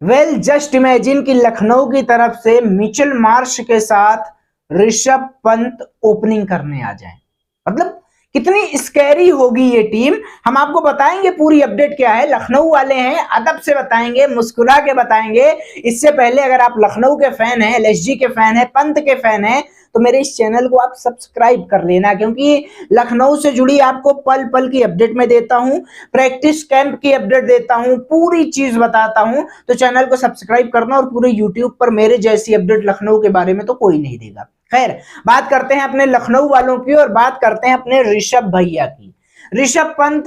Well just imagine कि लखनऊ की तरफ से मिचेल मार्श के साथ ऋषभ पंत ओपनिंग करने आ जाए। मतलब कितनी स्कैरी होगी ये टीम। हम आपको बताएंगे पूरी अपडेट क्या है। लखनऊ वाले हैं, अदब से बताएंगे, मुस्कुरा के बताएंगे। इससे पहले अगर आप लखनऊ के फैन हैं, एलएसजी के फैन हैं, पंत के फैन हैं, तो मेरे इस चैनल को आप सब्सक्राइब कर लेना, क्योंकि लखनऊ से जुड़ी आपको पल पल की अपडेट मैं देता हूं, प्रैक्टिस कैंप की अपडेट देता हूं, पूरी चीज बताता हूं। तो चैनल को सब्सक्राइब करना, और पूरे यूट्यूब पर मेरे जैसी अपडेट लखनऊ के बारे में तो कोई नहीं देगा। खैर, बात करते हैं अपने लखनऊ वालों की, और बात करते हैं अपने ऋषभ भैया की। ऋषभ पंत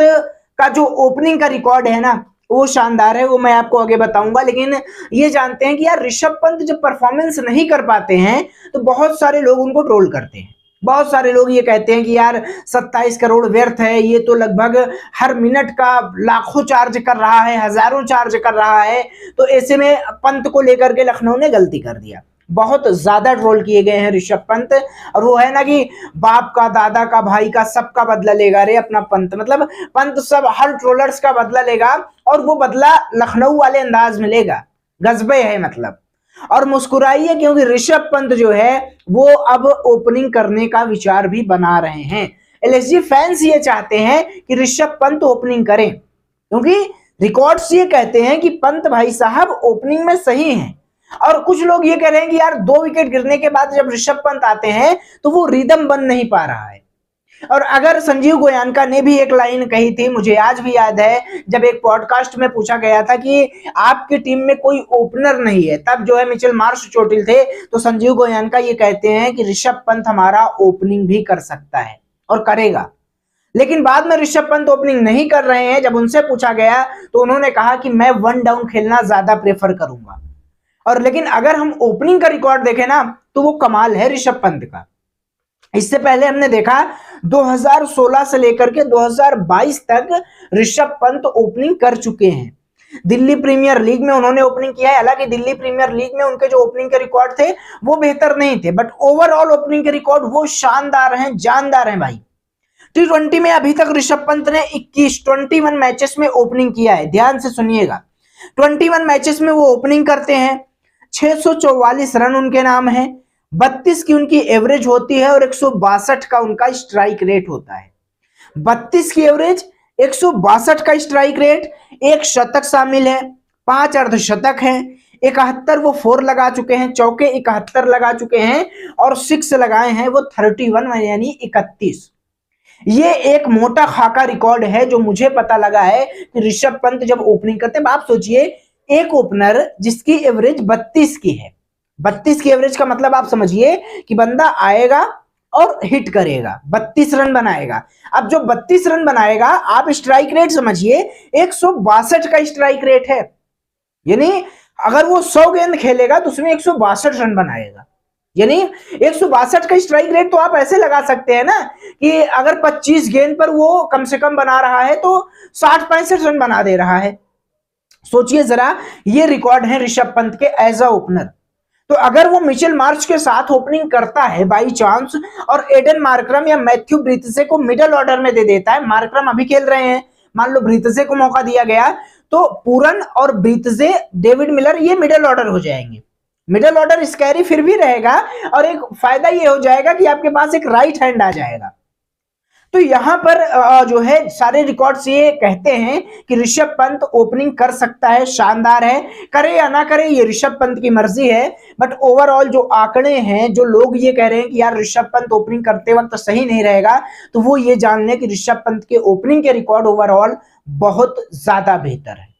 का जो ओपनिंग का रिकॉर्ड है ना, वो शानदार है, वो मैं आपको आगे बताऊंगा। लेकिन ये जानते हैं कि यार ऋषभ पंत जब परफॉर्मेंस नहीं कर पाते हैं तो बहुत सारे लोग उनको ट्रोल करते हैं। बहुत सारे लोग ये कहते हैं कि यार 27 करोड़ व्यर्थ है, ये तो लगभग हर मिनट का लाखों चार्ज कर रहा है, हजारों चार्ज कर रहा है। तो ऐसे में पंत को लेकर के लखनऊ ने गलती कर दिया। बहुत ज्यादा ट्रोल किए गए हैं ऋषभ पंत। और वो है ना कि बाप का, दादा का, भाई का, सबका बदला लेगा रे अपना पंत। मतलब पंत सब हर ट्रोलर्स का बदला लेगा, और वो बदला लखनऊ वाले अंदाज में लेगा। गजबे है मतलब। और मुस्कुराइए, क्योंकि ऋषभ पंत जो है वो अब ओपनिंग करने का विचार भी बना रहे हैं। एलएसजी फैंस ये चाहते हैं कि ऋषभ पंत ओपनिंग करें, क्योंकि रिकॉर्ड्स ये कहते हैं कि पंत भाई साहब ओपनिंग में सही हैं। और कुछ लोग ये कह रहे हैं कि यार 2 विकेट गिरने के बाद जब ऋषभ पंत आते हैं तो वो रिदम बन नहीं पा रहा है। और अगर संजीव गोयनका ने भी एक लाइन कही थी, मुझे आज भी याद है, जब एक पॉडकास्ट में पूछा गया था कि आपकी टीम में कोई ओपनर नहीं है, तब जो है मिचेल मार्श चोटिल थे, तो संजीव गोयनका ये कहते हैं कि ऋषभ पंत हमारा ओपनिंग भी कर सकता है और करेगा। लेकिन बाद में ऋषभ पंत ओपनिंग नहीं कर रहे हैं। जब उनसे पूछा गया तो उन्होंने कहा कि मैं 1 डाउन खेलना ज्यादा प्रेफर करूंगा। और लेकिन अगर हम ओपनिंग का रिकॉर्ड देखें ना, तो वो कमाल है ऋषभ पंत का। इससे पहले हमने देखा 2016 से लेकर के 2022 तक ऋषभ पंत ओपनिंग कर चुके हैं। दिल्ली प्रीमियर लीग में उन्होंने ओपनिंग किया है। हालांकि दिल्ली प्रीमियर लीग में उनके जो ओपनिंग के रिकॉर्ड थे वो बेहतर नहीं थे, बट ओवरऑल ओपनिंग के रिकॉर्ड वो शानदार हैं, जानदार हैं भाई। T20 में अभी तक ऋषभ पंत ने 21 मैचेस में ओपनिंग किया है। ध्यान से सुनिएगा, 21 मैचेस में वो ओपनिंग करते हैं। 644 रन उनके नाम है, 32 की उनकी एवरेज होती है, और 162 का उनका स्ट्राइक रेट होता है। 32 की एवरेज, 162 का स्ट्राइक रेट, एक शतक शामिल है, 5 अर्धशतक हैं, 71 वो 4 लगा चुके हैं, चौके 71 लगा चुके हैं, और 6 लगाए हैं वो 31 यानी 31। ये एक मोटा खाका रिकॉर्ड है जो मुझे पता लगा है कि ऋषभ पंत जब ओपनिंग करते हैं। आप सोचिए, एक ओपनर जिसकी एवरेज 32 की है, 32 की एवरेज का मतलब आप समझिए कि बंदा आएगा और हिट करेगा, 32 रन बनाएगा। अब जो 32 रन बनाएगा, आप स्ट्राइक रेट समझिए 162 का स्ट्राइक रेट है। यानी अगर वो 100 गेंद खेलेगा तो उसमें 162 रन बनाएगा। यानी 162 का स्ट्राइक रेट तो आप ऐसे लगा सकते हैं ना कि अगर 25 गेंद पर वो कम से कम बना रहा है तो 60-65 रन बना दे रहा है। सोचिए जरा, ये रिकॉर्ड है ऋषभ पंत के एज अ ओपनर। तो अगर वो मिचेल मार्श के साथ ओपनिंग करता है बाई चांस, और एडन मार्करम या मैथ्यू ब्रीतसे को मिडिल ऑर्डर में दे देता है, मार्करम अभी खेल रहे हैं, मान लो ब्रीतसे को मौका दिया गया, तो पूरन और ब्रीतसे, डेविड मिलर, ये मिडिल ऑर्डर हो जाएंगे। मिडिल ऑर्डर स्कैरी फिर भी रहेगा, और एक फायदा ये हो जाएगा कि आपके पास एक राइट हैंड आ जाएगा। तो यहां पर जो है सारे रिकॉर्ड्स ये कहते हैं कि ऋषभ पंत ओपनिंग कर सकता है, शानदार है। करे या ना करे ये ऋषभ पंत की मर्जी है, बट ओवरऑल जो आंकड़े हैं, जो लोग ये कह रहे हैं कि यार ऋषभ पंत ओपनिंग करते वक्त तो सही नहीं रहेगा, तो वो ये जान लें कि ऋषभ पंत के ओपनिंग के रिकॉर्ड ओवरऑल बहुत ज्यादा बेहतर है।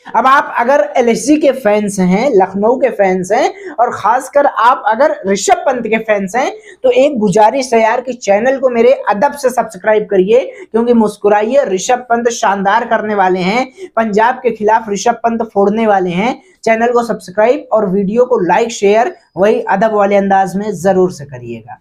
अब आप अगर एलएसजी के फैंस हैं, लखनऊ के फैंस हैं, और खासकर आप अगर ऋषभ पंत के फैंस हैं, तो एक गुजारिश है यार कि चैनल को मेरे अदब से सब्सक्राइब करिए, क्योंकि मुस्कुराइए, ऋषभ पंत शानदार करने वाले हैं। पंजाब के खिलाफ ऋषभ पंत फोड़ने वाले हैं। चैनल को सब्सक्राइब और वीडियो को लाइक शेयर वही अदब वाले अंदाज में जरूर से करिएगा।